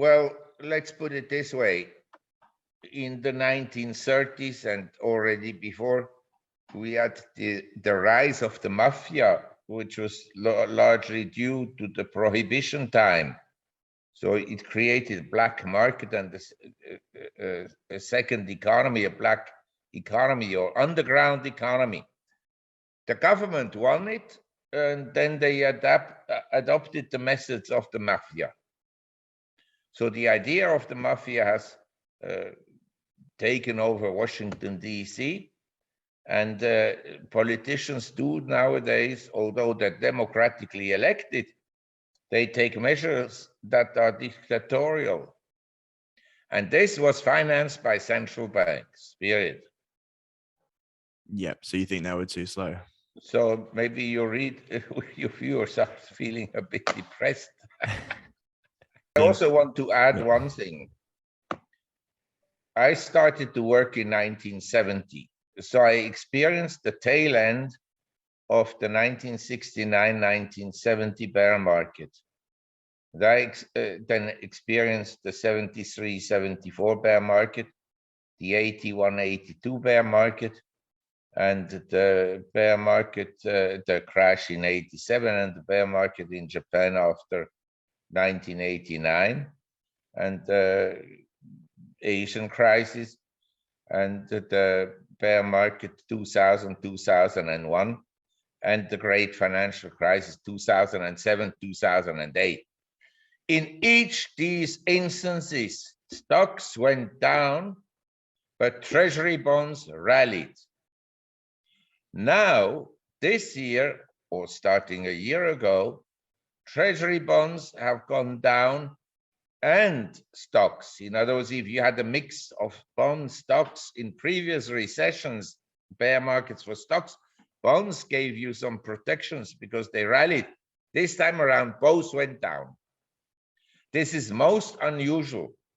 Well, let's put it this way. In the 1930s and already before, we had the rise of the mafia, which was largely due to the prohibition time. So it created a black market and a second economy, a black economy or underground economy. The government won it, and then they adopted the methods of the mafia. So the idea of the mafia has taken over Washington, D.C., and politicians do nowadays, although they're democratically elected, they take measures that are dictatorial. And this was financed by central banks, period. Yep. So you think they were too slow? So maybe you read, your viewers are feeling a bit depressed. I also want to add one thing. I started to work in 1970. So I experienced the tail end of the 1969-1970 bear market. I then experienced the 73-74 bear market, the 81-82 bear market, and the bear market, the crash in 87, and the bear market in Japan after 1989, and the Asian crisis, and the bear market 2000, 2001, and the great financial crisis 2007, 2008. In each these instances, stocks went down, but treasury bonds rallied. Now, this year, or starting a year ago, treasury bonds have gone down and stocks. In other words, if you had a mix of bond stocks in previous recessions, bear markets for stocks, bonds gave you some protections because they rallied. This time around, both went down. This is most unusual.